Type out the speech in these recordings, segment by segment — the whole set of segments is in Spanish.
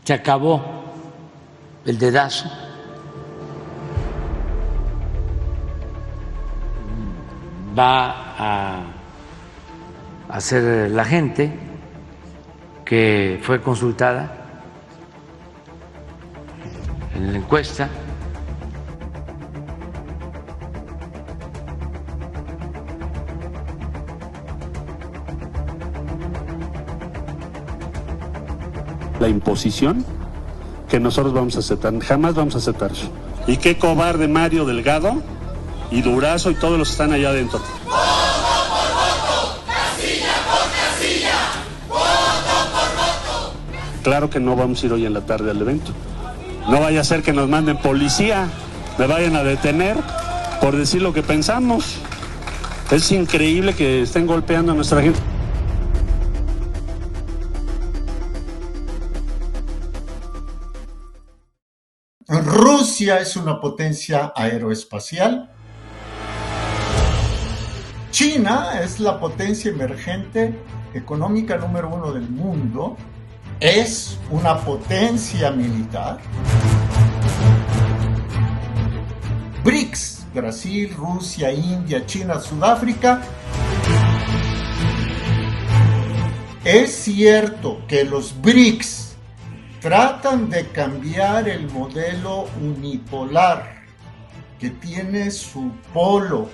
se acabó el dedazo. Va a hacer la gente que fue consultada en la encuesta. La imposición que nosotros vamos a aceptar, jamás vamos a aceptar eso. Y qué cobarde Mario Delgado y Durazo y todos los que están allá adentro. ¡Voto por voto! ¡Casilla por casilla! ¡Voto por voto! Claro que no vamos a ir hoy en la tarde al evento. No vaya a ser que nos manden policía, me vayan a detener por decir lo que pensamos. Es increíble que estén golpeando a nuestra gente. Rusia es una potencia aeroespacial. China es la potencia emergente económica número 1 del mundo. Es una potencia militar. BRICS, Brasil, Rusia, India, China, Sudáfrica. Es cierto que los BRICS tratan de cambiar el modelo unipolar que tiene su polo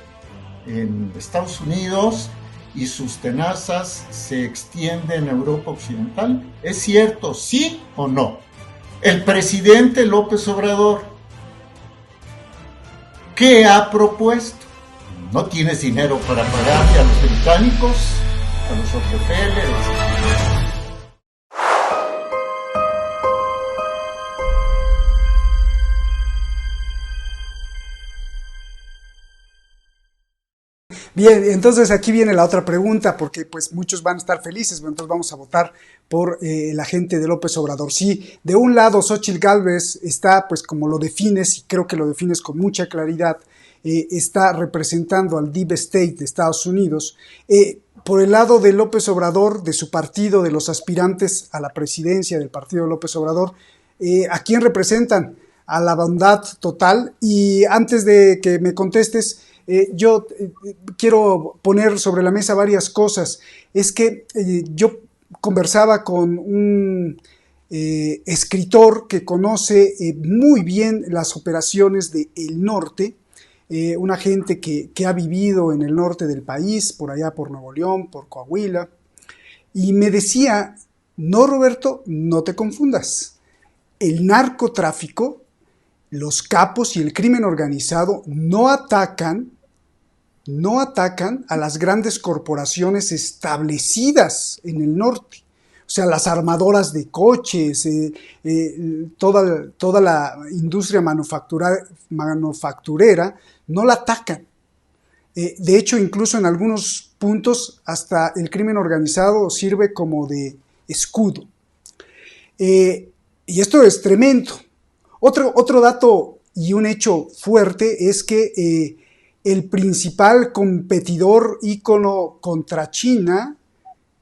en Estados Unidos y sus tenazas se extienden en Europa Occidental. ¿Es cierto, sí o no? El presidente López Obrador, ¿qué ha propuesto? ¿No tienes dinero para pagarle a los británicos, a los Rockefeller? Bien, entonces aquí viene la otra pregunta, porque pues muchos van a estar felices, entonces vamos a votar por la gente de López Obrador. Sí, de un lado Xóchitl Gálvez está, pues como lo defines, y creo que lo defines con mucha claridad, está representando al Deep State de Estados Unidos. Por el lado de López Obrador, de su partido, de los aspirantes a la presidencia del partido de López Obrador, ¿a quién representan? A la bondad total. Y antes de que me contestes, yo quiero poner sobre la mesa varias cosas. Es que yo conversaba con un escritor que conoce muy bien las operaciones del norte, una gente que ha vivido en el norte del país, por allá por Nuevo León, por Coahuila, y me decía, no, Roberto, no te confundas, el narcotráfico, los capos y el crimen organizado no atacan a las grandes corporaciones establecidas en el norte. O sea, las armadoras de coches, toda la industria manufacturera no la atacan. De hecho, incluso en algunos puntos hasta el crimen organizado sirve como de escudo. Y esto es tremendo. Otro dato y un hecho fuerte es que el principal competidor ícono contra China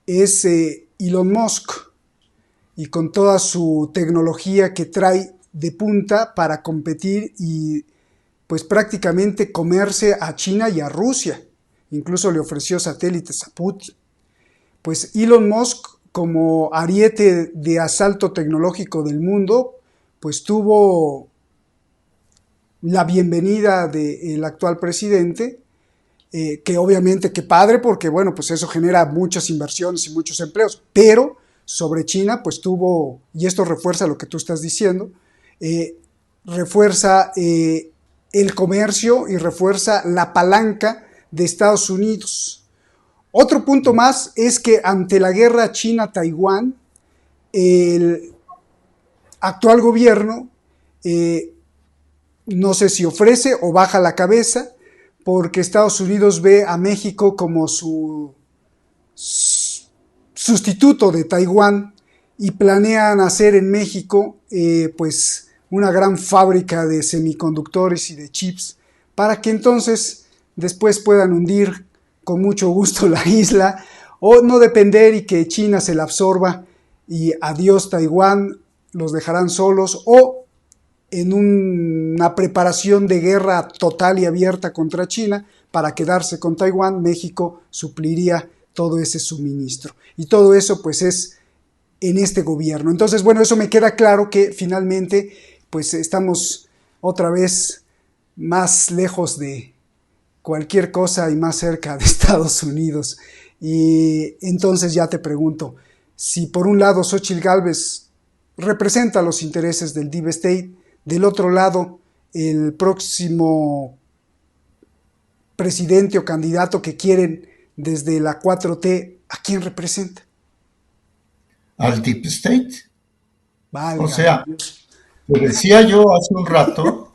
es Elon Musk, y con toda su tecnología que trae de punta para competir y pues prácticamente comerse a China y a Rusia. Incluso le ofreció satélites a Putin. Pues Elon Musk, como ariete de asalto tecnológico del mundo, pues tuvo la bienvenida del actual presidente, que obviamente que padre, porque bueno, pues eso genera muchas inversiones y muchos empleos, pero sobre China pues tuvo, y esto refuerza lo que tú estás diciendo, refuerza el comercio y refuerza la palanca de Estados Unidos. Otro punto más es que ante la guerra China-Taiwán, el actual gobierno no sé si ofrece o baja la cabeza, porque Estados Unidos ve a México como su sustituto de Taiwán y planean hacer en México pues una gran fábrica de semiconductores y de chips para que entonces después puedan hundir con mucho gusto la isla o no depender y que China se la absorba y adiós Taiwán, los dejarán solos o en una preparación de guerra total y abierta contra China para quedarse con Taiwán. México supliría todo ese suministro. Y todo eso pues es en este gobierno. Entonces, bueno, eso me queda claro que finalmente pues estamos otra vez más lejos de cualquier cosa y más cerca de Estados Unidos. Y entonces ya te pregunto, si por un lado Xóchitl Gálvez representa los intereses del Deep State, del otro lado el próximo presidente o candidato que quieren desde la 4T, ¿a quién representa? Al Deep State. Valga O sea, Dios. lo decía yo hace un rato,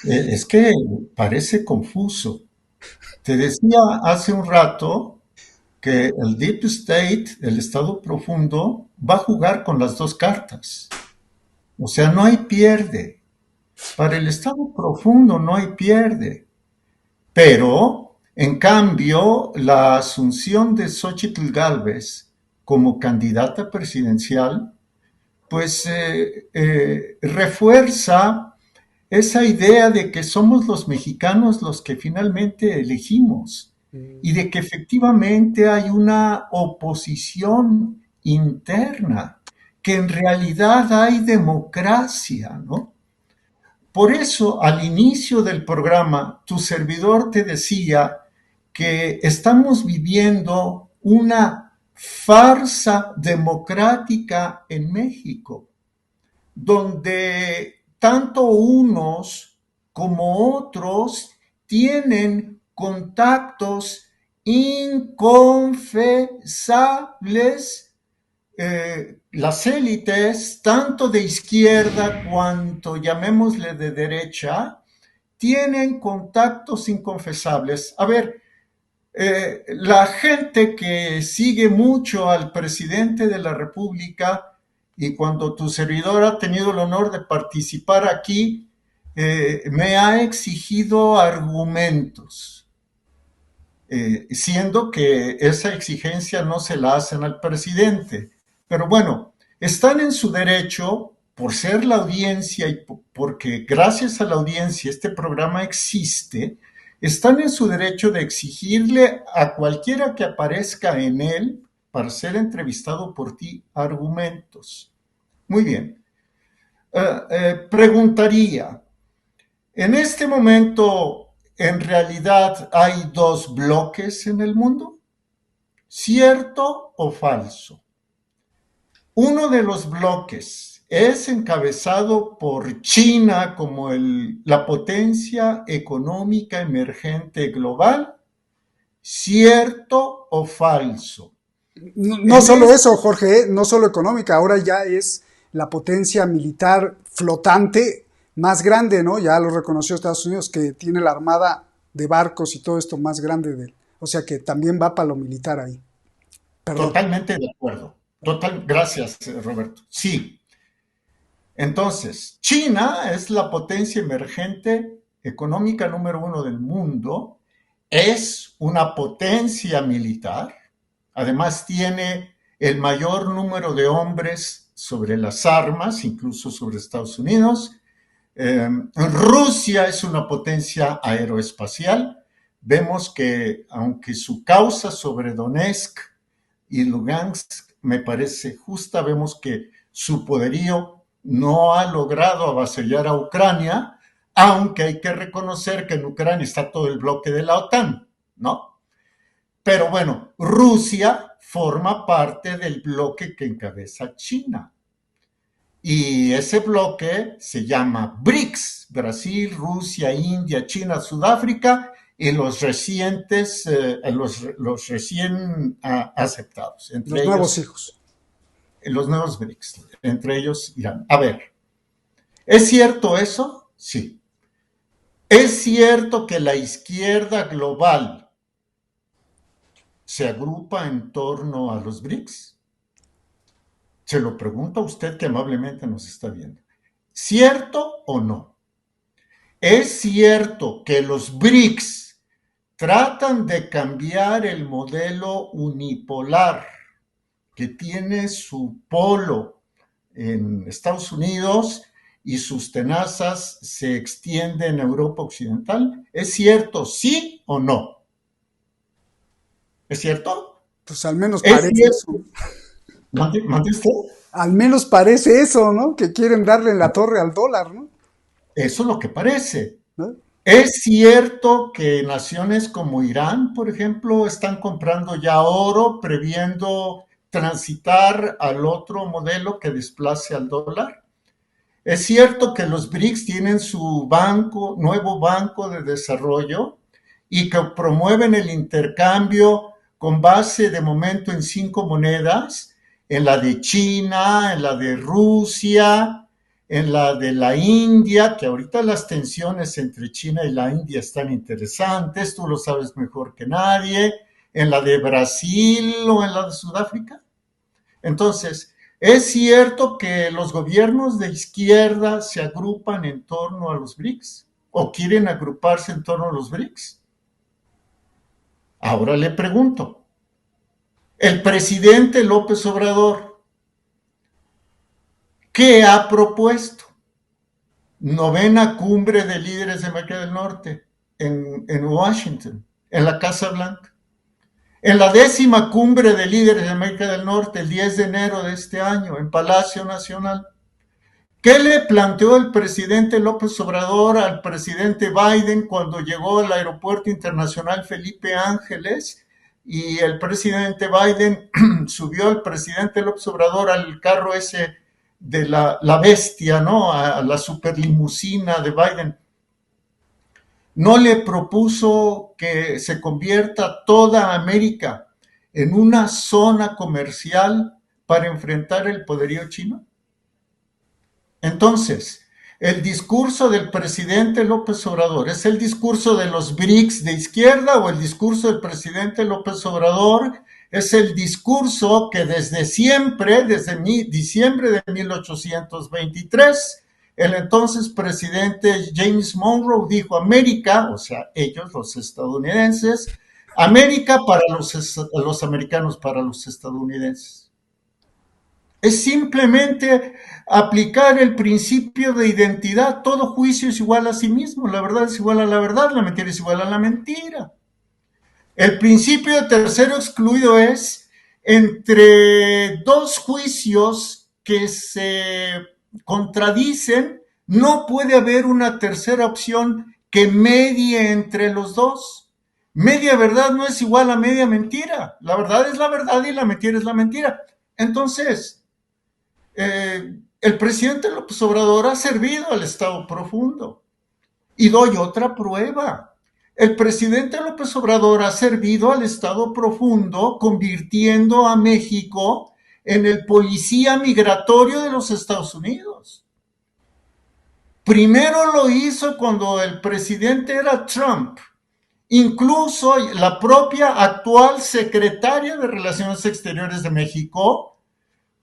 es que parece confuso. Te decía hace un rato que el Deep State, el Estado profundo, va a jugar con las dos cartas. O sea, no hay pierde. Para el Estado profundo no hay pierde. Pero, en cambio, la asunción de Xóchitl Gálvez como candidata presidencial, pues refuerza esa idea de que somos los mexicanos los que finalmente elegimos y de que efectivamente hay una oposición interna, que en realidad hay democracia, ¿no? Por eso, al inicio del programa, tu servidor te decía que estamos viviendo una farsa democrática en México, donde tanto unos como otros tienen contactos inconfesables. Las élites, tanto de izquierda cuanto llamémosle de derecha, tienen contactos inconfesables. A ver, la gente que sigue mucho al presidente de la República, y cuando tu servidor ha tenido el honor de participar aquí, me ha exigido argumentos, siendo que esa exigencia no se la hacen al presidente. Pero bueno, están en su derecho, por ser la audiencia y porque gracias a la audiencia este programa existe, están en su derecho de exigirle a cualquiera que aparezca en él para ser entrevistado por ti argumentos. Muy bien. Preguntaría, ¿en este momento en realidad hay dos bloques en el mundo? ¿Cierto o falso? Uno de los bloques es encabezado por China como la potencia económica emergente global. ¿Cierto o falso? No solo eso, Jorge, no solo económica, ahora ya es la potencia militar flotante más grande, ¿no? Ya lo reconoció Estados Unidos, que tiene la armada de barcos y todo esto más grande o sea que también va para lo militar ahí. Perdón. Totalmente de acuerdo. Gracias, Roberto. Sí. Entonces, China es la potencia emergente económica número 1 del mundo, es una potencia militar, además tiene el mayor número de hombres sobre las armas, incluso sobre Estados Unidos. Rusia es una potencia aeroespacial. Vemos que, aunque su causa sobre Donetsk y Lugansk me parece justa, vemos que su poderío no ha logrado avasallar a Ucrania, aunque hay que reconocer que en Ucrania está todo el bloque de la OTAN, ¿no? Pero bueno, Rusia forma parte del bloque que encabeza China. Y ese bloque se llama BRICS, Brasil, Rusia, India, China, Sudáfrica, y los recientes, los recién aceptados. Entre los nuevos hijos. Los nuevos BRICS, entre ellos Irán. A ver, ¿es cierto eso? Sí. ¿Es cierto que la izquierda global se agrupa en torno a los BRICS? Se lo pregunto a usted que amablemente nos está viendo. ¿Cierto o no? ¿Es cierto que los BRICS tratan de cambiar el modelo unipolar que tiene su polo en Estados Unidos y sus tenazas se extienden a Europa Occidental. ¿Es cierto, sí o no? ¿Es cierto? Pues al menos ¿Es parece eso. cierto? ¿Mande usted? Al menos parece eso, ¿no? Que quieren darle en la torre al dólar, ¿no? Eso es lo que parece. ¿No? Es cierto que naciones como Irán, por ejemplo, están comprando ya oro, previendo transitar al otro modelo que desplace al dólar. Es cierto que los BRICS tienen su banco, nuevo banco de desarrollo y que promueven el intercambio con base de momento en 5 monedas, en la de China, en la de Rusia, en la de la India, que ahorita las tensiones entre China y la India están interesantes, tú lo sabes mejor que nadie, en la de Brasil o en la de Sudáfrica. Entonces, ¿es cierto que los gobiernos de izquierda se agrupan en torno a los BRICS? ¿O quieren agruparse en torno a los BRICS? Ahora le pregunto, el presidente López Obrador, ¿qué ha propuesto? Novena cumbre de líderes de América del Norte en Washington, en la Casa Blanca. En la 10ª cumbre de líderes de América del Norte, el 10 de enero de este año, en Palacio Nacional, ¿qué le planteó el presidente López Obrador al presidente Biden cuando llegó al Aeropuerto Internacional Felipe Ángeles? Y el presidente Biden subió al presidente López Obrador al carro ese de la bestia, ¿no? A la superlimusina de Biden. No le propuso que se convierta toda América en una zona comercial para enfrentar el poderío chino. Entonces, el discurso del presidente López Obrador, ¿es el discurso de los BRICS de izquierda o el discurso del presidente López Obrador? Es el discurso que desde siempre, desde diciembre de 1823, el entonces presidente James Monroe dijo: América, o sea, ellos, los estadounidenses, América para los americanos, para los estadounidenses. Es simplemente aplicar el principio de identidad. Todo juicio es igual a sí mismo. La verdad es igual a la verdad, la mentira es igual a la mentira. El principio de tercero excluido es entre dos juicios que se contradicen, no puede haber una tercera opción que medie entre los dos. Media verdad no es igual a media mentira. La verdad es la verdad y la mentira es la mentira. Entonces, el presidente López Obrador ha servido al Estado profundo. Y doy otra prueba. El presidente López Obrador ha servido al Estado profundo, convirtiendo a México en el policía migratorio de los Estados Unidos. Primero lo hizo cuando el presidente era Trump. Incluso la propia actual secretaria de Relaciones Exteriores de México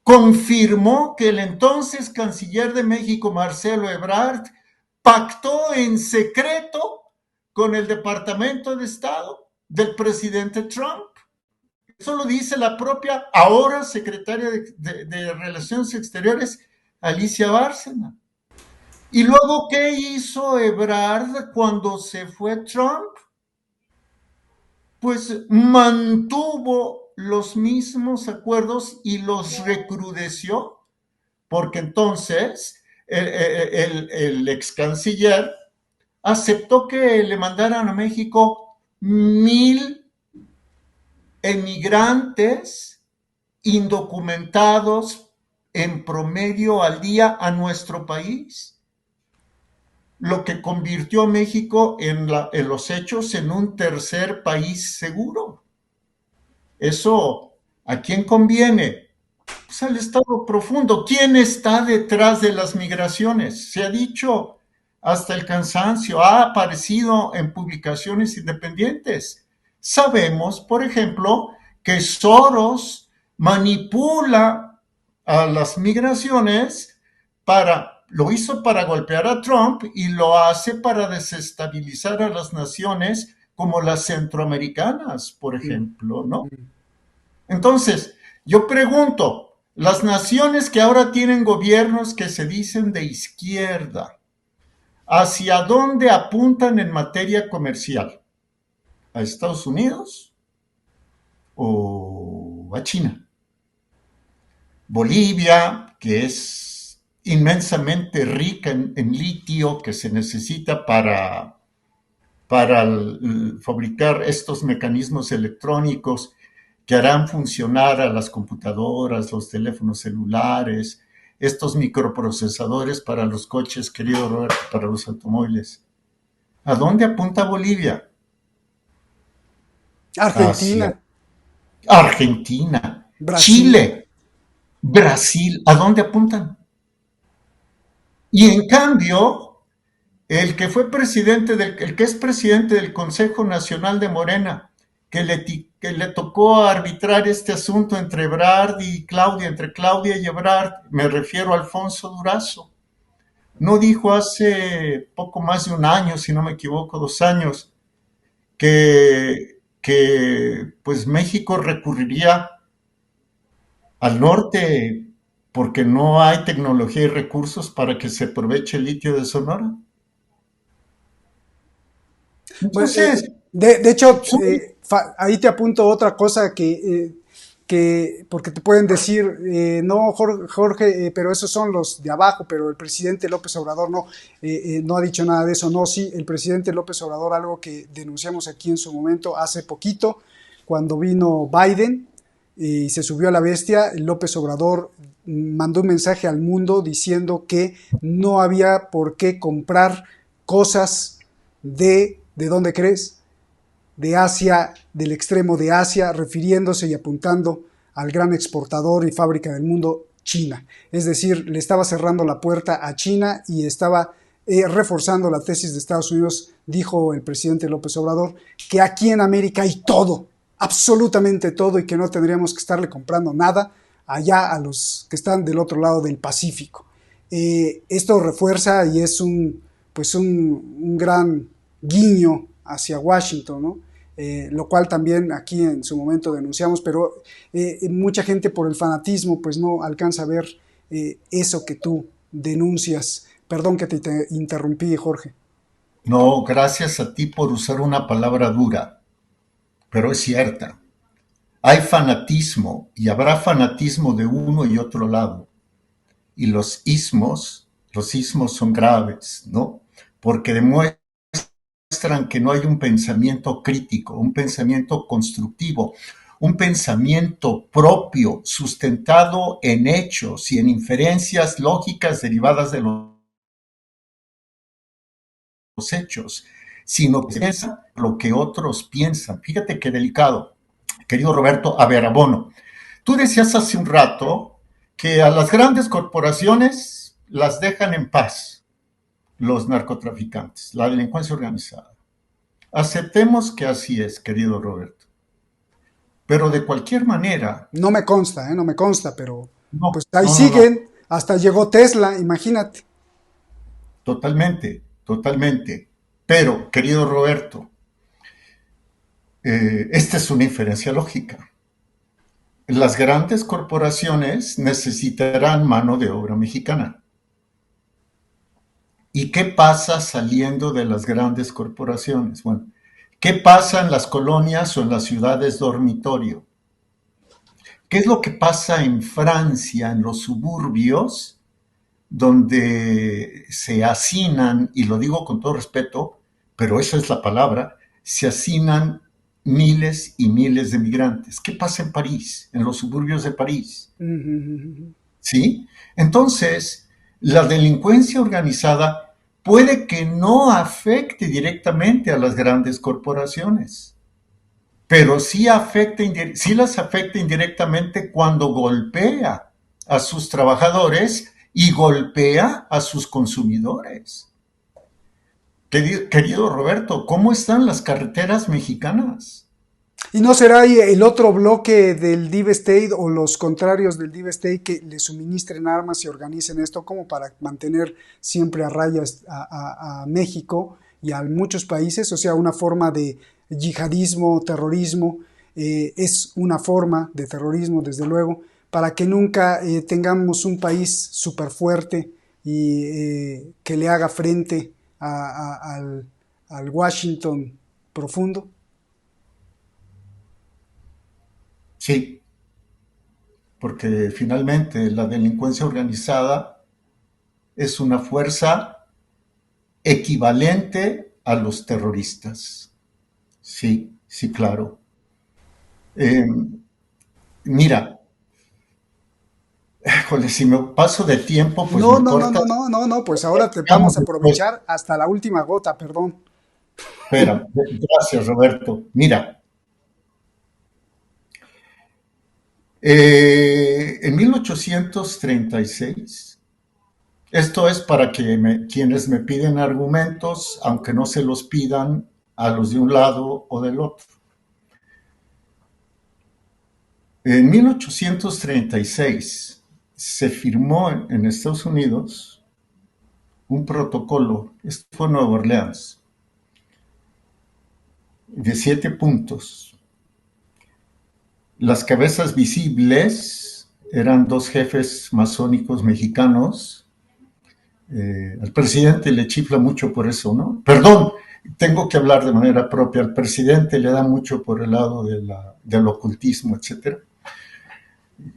confirmó que el entonces canciller de México, Marcelo Ebrard, pactó en secreto con el Departamento de Estado del presidente Trump. Eso lo dice la propia ahora secretaria de Relaciones Exteriores, Alicia Bárcena. Y luego, ¿qué hizo Ebrard cuando se fue Trump? Pues mantuvo los mismos acuerdos y los recrudeció, porque entonces el ex canciller aceptó que le mandaran a México 1,000 emigrantes indocumentados en promedio al día a nuestro país, lo que convirtió a México en los hechos en un tercer país seguro. Eso, ¿a quién conviene? Pues al Estado profundo. ¿Quién está detrás de las migraciones? Se ha dicho hasta el cansancio, ha aparecido en publicaciones independientes. Sabemos, por ejemplo, que Soros manipula a las migraciones lo hizo para golpear a Trump y lo hace para desestabilizar a las naciones como las centroamericanas, por ejemplo, ¿no? Entonces, yo pregunto, Las naciones que ahora tienen gobiernos que se dicen de izquierda, ¿hacia dónde apuntan en materia comercial? ¿A Estados Unidos o a China? Bolivia, que es inmensamente rica en litio que se necesita para fabricar estos mecanismos electrónicos que harán funcionar a las computadoras, los teléfonos celulares, estos microprocesadores para los coches, querido Roberto, para los automóviles. ¿A dónde apunta Bolivia? Argentina. Hacia Argentina, Brasil. Chile, Brasil. ¿A dónde apuntan? Y en cambio, el que es presidente del Consejo Nacional de Morena, que le tocó arbitrar este asunto entre Ebrard y Claudia, entre Claudia y Ebrard, me refiero a Alfonso Durazo, no dijo hace poco más de un año, si no me equivoco, 2 años, que pues México recurriría al norte porque no hay tecnología y recursos para que se aproveche el litio de Sonora. Bueno, Entonces, de hecho, son ahí te apunto otra cosa porque te pueden decir, no, Jorge, pero esos son los de abajo, pero el presidente López Obrador no ha dicho nada de eso. No, sí, el presidente López Obrador, algo que denunciamos aquí en su momento, hace poquito, cuando vino Biden y se subió a la bestia, López Obrador mandó un mensaje al mundo diciendo que no había por qué comprar cosas ¿de dónde crees? De Asia, del extremo de Asia, refiriéndose y apuntando al gran exportador y fábrica del mundo, China. Es decir, le estaba cerrando la puerta a China y estaba reforzando la tesis de Estados Unidos, dijo el presidente López Obrador, que aquí en América hay todo, absolutamente todo, y que no tendríamos que estarle comprando nada allá a los que están del otro lado del Pacífico. Esto refuerza y es un gran guiño hacia Washington, ¿no? Lo cual también aquí en su momento denunciamos, pero mucha gente por el fanatismo pues no alcanza a ver eso que tú denuncias. Perdón que te interrumpí, Jorge. No, gracias a ti por usar una palabra dura, pero es cierta. Hay fanatismo y habrá fanatismo de uno y otro lado. Y los ismos son graves, ¿no? Porque demuestran que no hay un pensamiento crítico, un pensamiento constructivo, un pensamiento propio, sustentado en hechos y en inferencias lógicas derivadas de los hechos, sino que piensa lo que otros piensan. Fíjate qué delicado, querido Roberto. A ver, abono. Tú decías hace un rato que a las grandes corporaciones las dejan en paz los narcotraficantes, la delincuencia organizada. Aceptemos que así es, querido Roberto. Pero de cualquier manera... No me consta, pero No, pues ahí no, siguen, no. hasta llegó Tesla, imagínate. Totalmente, totalmente. Pero, querido Roberto, esta es una inferencia lógica. Las grandes corporaciones necesitarán mano de obra mexicana. ¿Y qué pasa saliendo de las grandes corporaciones? Bueno, ¿qué pasa en las colonias o en las ciudades dormitorio? ¿Qué es lo que pasa en Francia, en los suburbios, donde se hacinan, y lo digo con todo respeto, pero esa es la palabra, se hacinan miles y miles de migrantes? ¿Qué pasa en París, en los suburbios de París? ¿Sí? Entonces, la delincuencia organizada puede que no afecte directamente a las grandes corporaciones, pero sí las afecta indirectamente cuando golpea a sus trabajadores y golpea a sus consumidores. Querido Roberto, ¿cómo están las carreteras mexicanas? ¿Y no será ahí el otro bloque del Deep State o los contrarios del Deep State que le suministren armas y organicen esto como para mantener siempre a rayas a México y a muchos países? O sea, una forma de yihadismo, terrorismo, es una forma de terrorismo, desde luego, para que nunca tengamos un país súper fuerte y que le haga frente al Washington profundo? Sí, porque finalmente la delincuencia organizada es una fuerza equivalente a los terroristas. Sí, sí, claro. Eh, Mira, híjole, si me paso de tiempo, pues No, me no, no, no, cortas. no, no, no, pues ahora te Veamos vamos a después. aprovechar hasta la última gota, perdón. Espera, gracias Roberto. Mira, en 1836, esto es para que quienes me piden argumentos, aunque no se los pidan a los de un lado o del otro. En 1836 se firmó en Estados Unidos un protocolo, esto fue en Nueva Orleans, de 7 puntos. Las cabezas visibles eran 2 jefes masónicos mexicanos. Al presidente le chifla mucho por eso, ¿no? Perdón, tengo que hablar de manera propia. Al presidente le da mucho por el lado del ocultismo, etcétera.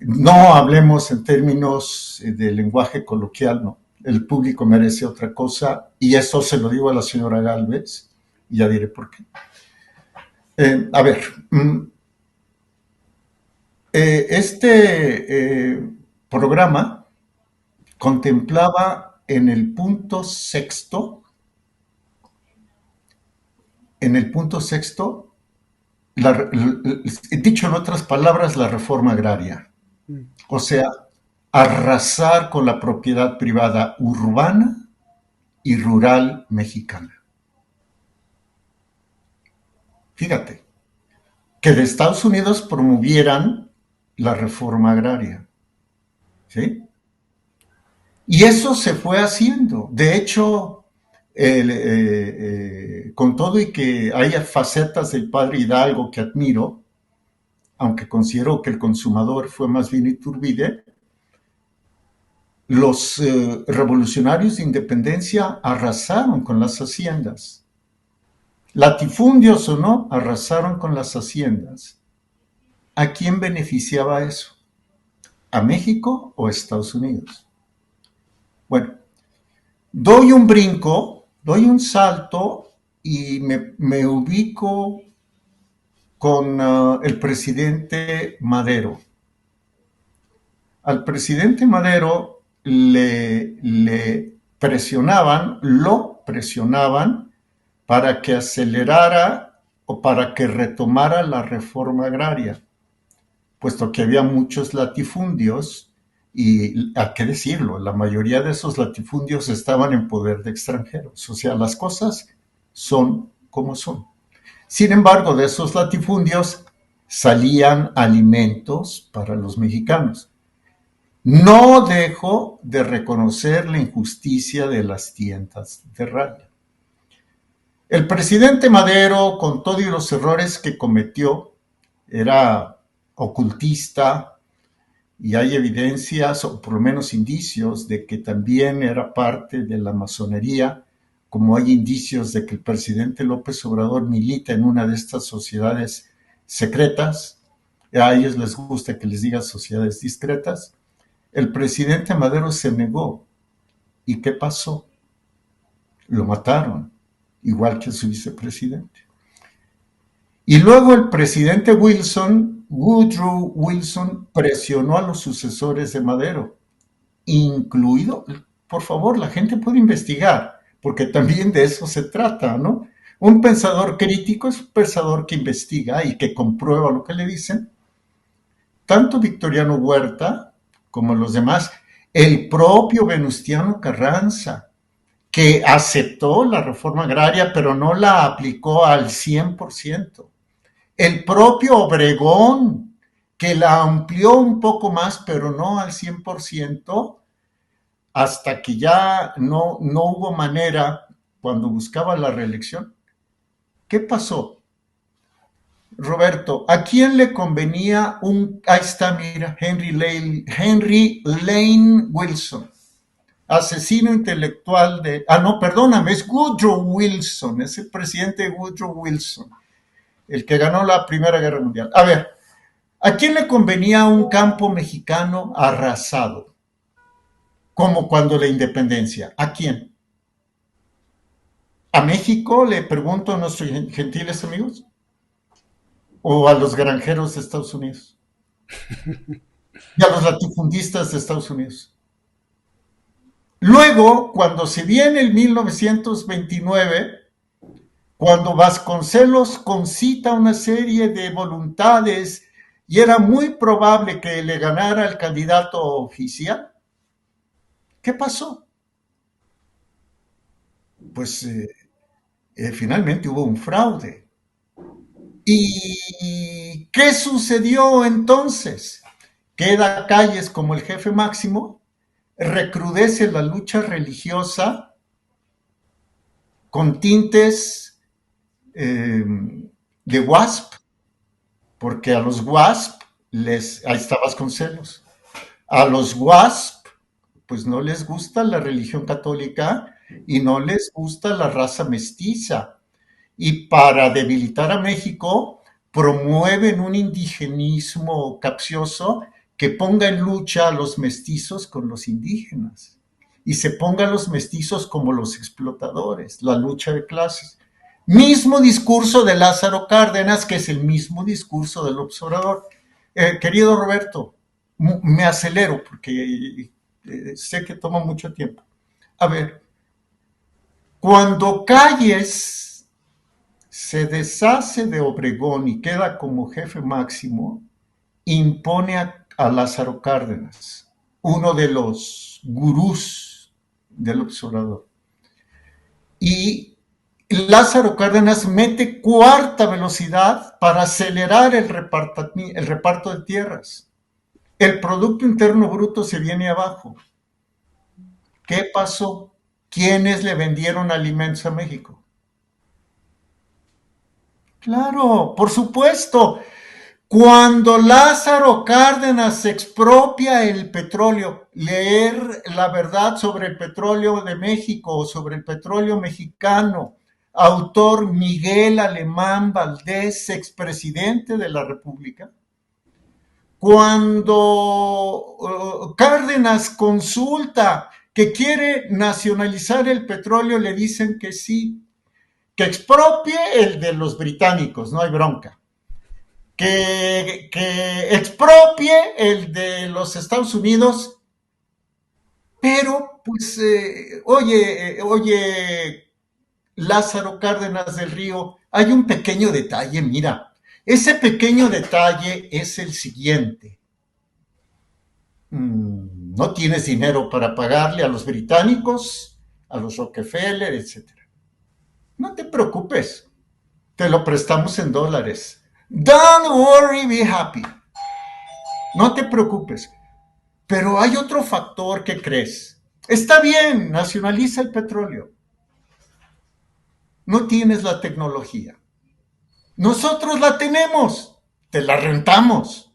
No hablemos en términos de lenguaje coloquial, no. El público merece otra cosa y eso se lo digo a la señora Galvez y ya diré por qué. A ver, este programa contemplaba en el punto sexto, dicho en otras palabras, la reforma agraria. O sea, arrasar con la propiedad privada urbana y rural mexicana. Fíjate, que de Estados Unidos promovieran la reforma agraria, ¿sí? Y eso se fue haciendo. De hecho, con todo y que haya facetas del padre Hidalgo que admiro, aunque considero que el consumador fue más bien Iturbide, los revolucionarios de independencia arrasaron con las haciendas. Latifundios o no, arrasaron con las haciendas. ¿A quién beneficiaba eso? ¿A México o a Estados Unidos? Bueno, doy un brinco, doy un salto y me ubico con el presidente Madero. Al presidente Madero le presionaban, lo presionaban para que acelerara o para que retomara la reforma agraria, puesto que había muchos latifundios y, hay que decirlo, la mayoría de esos latifundios estaban en poder de extranjeros. O sea, las cosas son como son. Sin embargo, de esos latifundios salían alimentos para los mexicanos. No dejo de reconocer la injusticia de las tiendas de raya. El presidente Madero, con todos los errores que cometió, era ocultista y hay evidencias, o por lo menos indicios, de que también era parte de la masonería, como hay indicios de que el presidente López Obrador milita en una de estas sociedades secretas. A ellos les gusta que les diga sociedades discretas. El presidente Madero se negó. ¿Y qué pasó? Lo mataron, igual que su vicepresidente. Y luego el presidente Woodrow Wilson, presionó a los sucesores de Madero, incluido, por favor, la gente puede investigar, porque también de eso se trata, ¿no? Un pensador crítico es un pensador que investiga y que comprueba lo que le dicen. Tanto Victoriano Huerta como los demás, el propio Venustiano Carranza, que aceptó la reforma agraria, pero no la aplicó al 100%. El propio Obregón, que la amplió un poco más, pero no al 100%, hasta que ya no hubo manera cuando buscaba la reelección. ¿Qué pasó? Roberto, ¿a quién le convenía ahí está, mira, Henry Lane Wilson, asesino intelectual no, perdóname, es Woodrow Wilson, es el presidente Woodrow Wilson, el que ganó la Primera Guerra Mundial. A ver, ¿a quién le convenía un campo mexicano arrasado? Como cuando la independencia. ¿A quién? ¿A México? Le pregunto a nuestros gentiles amigos. ¿O a los granjeros de Estados Unidos? Y a los latifundistas de Estados Unidos. Luego, cuando se viene el 1929, cuando Vasconcelos concita una serie de voluntades y era muy probable que le ganara el candidato oficial, ¿qué pasó? Pues finalmente hubo un fraude. ¿Y qué sucedió entonces? Queda Calles como el jefe máximo, recrudece la lucha religiosa con tintes de WASP, porque a los WASP ahí está Vasconcelos, a los WASP pues no les gusta la religión católica y no les gusta la raza mestiza. Y para debilitar a México, promueven un indigenismo capcioso que ponga en lucha a los mestizos con los indígenas y se ponga a los mestizos como los explotadores, la lucha de clases. Mismo discurso de Lázaro Cárdenas, que es el mismo discurso del observador. Querido Roberto, me acelero porque sé que toma mucho tiempo. A ver, cuando Calles se deshace de Obregón y queda como jefe máximo, impone a Lázaro Cárdenas, uno de los gurús del observador. Y Lázaro Cárdenas mete cuarta velocidad para acelerar el reparto de tierras. El Producto Interno Bruto se viene abajo. ¿Qué pasó? ¿Quiénes le vendieron alimentos a México? Claro, por supuesto. Cuando Lázaro Cárdenas expropia el petróleo, leer la verdad sobre el petróleo de México o sobre el petróleo mexicano, autor Miguel Alemán Valdés, expresidente de la República. Cuando Cárdenas consulta que quiere nacionalizar el petróleo, le dicen que sí, que expropie el de los británicos, no hay bronca. Que expropie el de los Estados Unidos, pero pues, oye, Lázaro Cárdenas del Río, hay un pequeño detalle, mira, ese pequeño detalle es el siguiente. No tienes dinero para pagarle a los británicos, a los Rockefeller, etc. No te preocupes, te lo prestamos en dólares. Don't worry, be happy. No te preocupes. Pero hay otro factor que crees. Está bien, nacionaliza el petróleo. No tienes la tecnología. Nosotros la tenemos. Te la rentamos.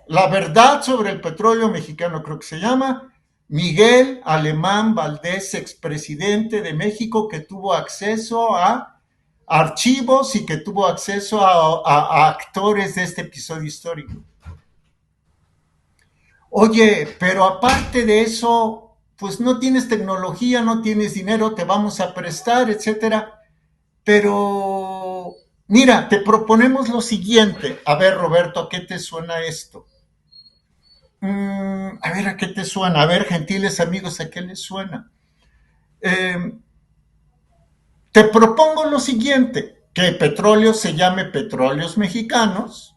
La verdad sobre el petróleo mexicano, creo que se llama Miguel Alemán Valdés, expresidente de México, que tuvo acceso a archivos y que tuvo acceso a actores de este episodio histórico. Oye, pero aparte de eso, pues no tienes tecnología, no tienes dinero, te vamos a prestar, etcétera. Pero, mira, te proponemos lo siguiente. A ver, Roberto, ¿a qué te suena esto? A ver, ¿a qué te suena? A ver, gentiles amigos, ¿a qué les suena? Te propongo lo siguiente, que el petróleo se llame Petróleos Mexicanos,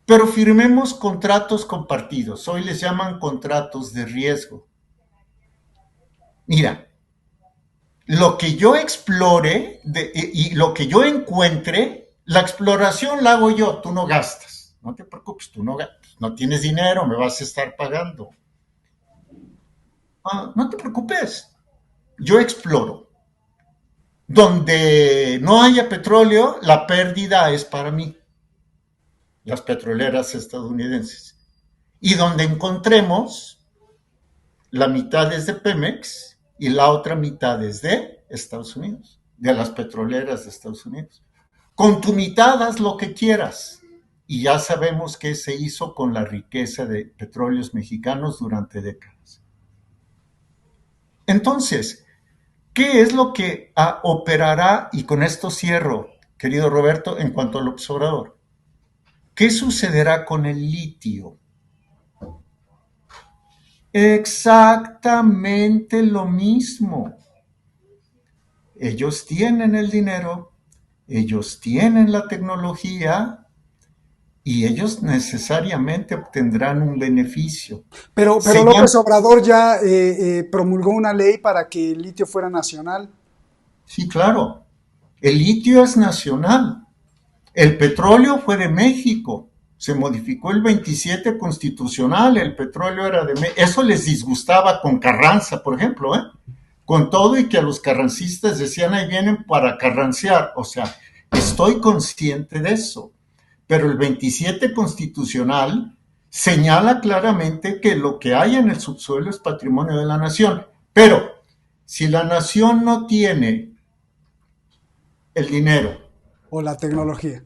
pero firmemos contratos compartidos. Hoy les llaman contratos de riesgo. Mira, lo que yo explore y lo que yo encuentre, la exploración la hago yo, tú no gastas. No te preocupes, tú no gastas. No tienes dinero, me vas a estar pagando. No te preocupes, yo exploro. Donde no haya petróleo, la pérdida es para mí. las petroleras estadounidenses, y donde encontremos la mitad es de Pemex y la otra mitad es de Estados Unidos, de las petroleras de Estados Unidos. Con tu mitad haz lo que quieras. Y ya sabemos qué se hizo con la riqueza de petróleos mexicanos durante décadas. Entonces, ¿qué es lo que operará? Y con esto cierro, querido Roberto, en cuanto al observador. ¿Qué sucederá con el litio? Exactamente lo mismo. Ellos tienen el dinero, ellos tienen la tecnología y ellos necesariamente obtendrán un beneficio. Pero López Obrador ya promulgó una ley para que el litio fuera nacional. Sí, claro. El litio es nacional. El petróleo fue de México. Se modificó el 27 constitucional. El petróleo era de México. Eso les disgustaba con Carranza, por ejemplo, con todo y que a los carrancistas decían ahí vienen para carrancear. O sea, estoy consciente de eso. Pero el 27 constitucional señala claramente que lo que hay en el subsuelo es patrimonio de la nación. Pero si la nación no tiene el dinero o la tecnología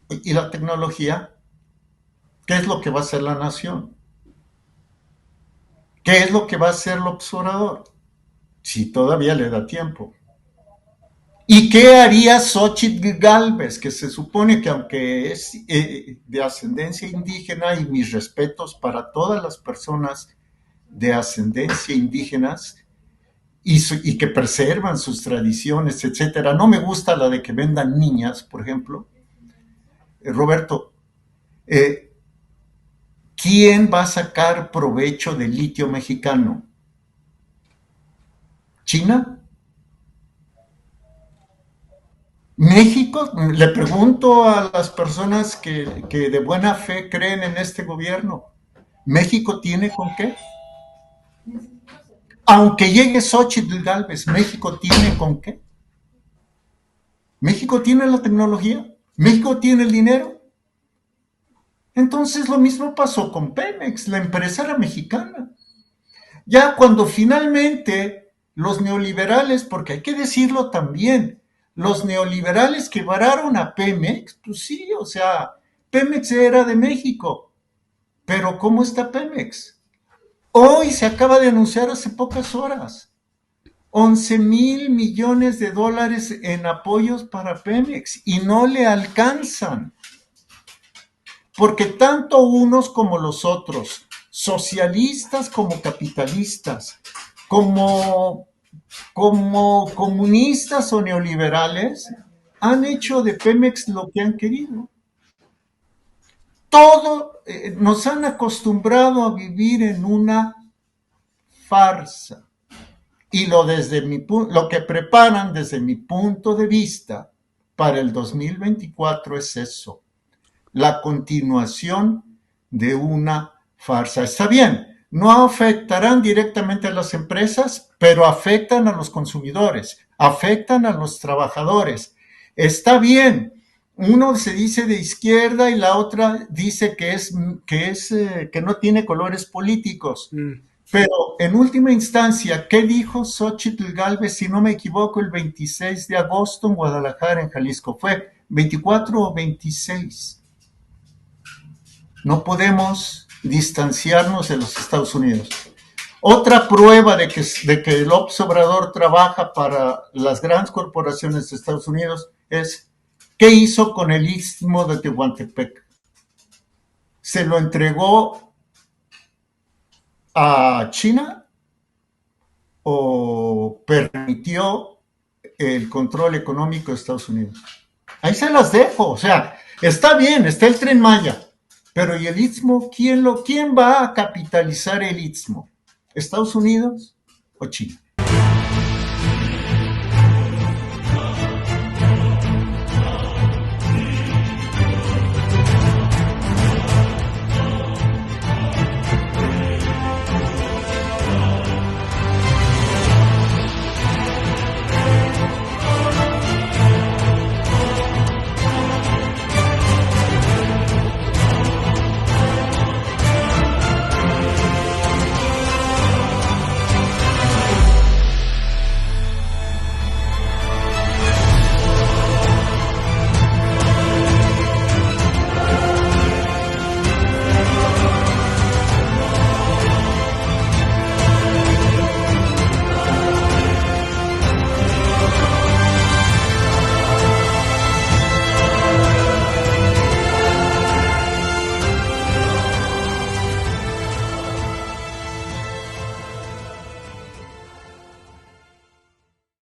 y la tecnología, ¿qué es lo que va a hacer la nación? ¿Qué es lo que va a hacer el observador? Si todavía le da tiempo. ¿Y qué haría Xóchitl Gálvez? Que se supone que aunque es de ascendencia indígena, y mis respetos para todas las personas de ascendencia indígenas y que preservan sus tradiciones, etcétera. No me gusta la de que vendan niñas, por ejemplo. Roberto, ¿quién va a sacar provecho del litio mexicano? ¿China? México, le pregunto a las personas que de buena fe creen en este gobierno, ¿México tiene con qué? Aunque llegue Xóchitl Gálvez, ¿México tiene con qué? ¿México tiene la tecnología? ¿México tiene el dinero? Entonces lo mismo pasó con Pemex, la empresa era mexicana. Ya cuando finalmente los neoliberales, porque hay que decirlo también, los neoliberales que vararon a Pemex, pues sí, o sea, Pemex era de México, pero ¿cómo está Pemex? Hoy se acaba de anunciar hace pocas horas, 11,000 millones de dólares en apoyos para Pemex y no le alcanzan, porque tanto unos como los otros, socialistas como capitalistas, como comunistas o neoliberales, han hecho de Pemex lo que han querido. Todo nos han acostumbrado a vivir en una farsa. Y lo que preparan desde mi punto de vista para el 2024 es eso, la continuación de una farsa. Está bien, no afectarán directamente a las empresas, pero afectan a los consumidores, afectan a los trabajadores. Está bien, uno se dice de izquierda y la otra dice que no tiene colores políticos. Pero en última instancia, ¿qué dijo Xóchitl Gálvez, si no me equivoco, el 26 de agosto en Guadalajara, en Jalisco? Fue 24 o 26. No podemos distanciarnos de los Estados Unidos. Otra prueba de que López Obrador trabaja para las grandes corporaciones de Estados Unidos es ¿qué hizo con el Istmo de Tehuantepec? ¿Se lo entregó a China o permitió el control económico de Estados Unidos? Ahí se las dejo, o sea, está bien, está el Tren Maya, pero ¿y el Istmo? ¿Quién va a capitalizar el Istmo? ¿Estados Unidos o China?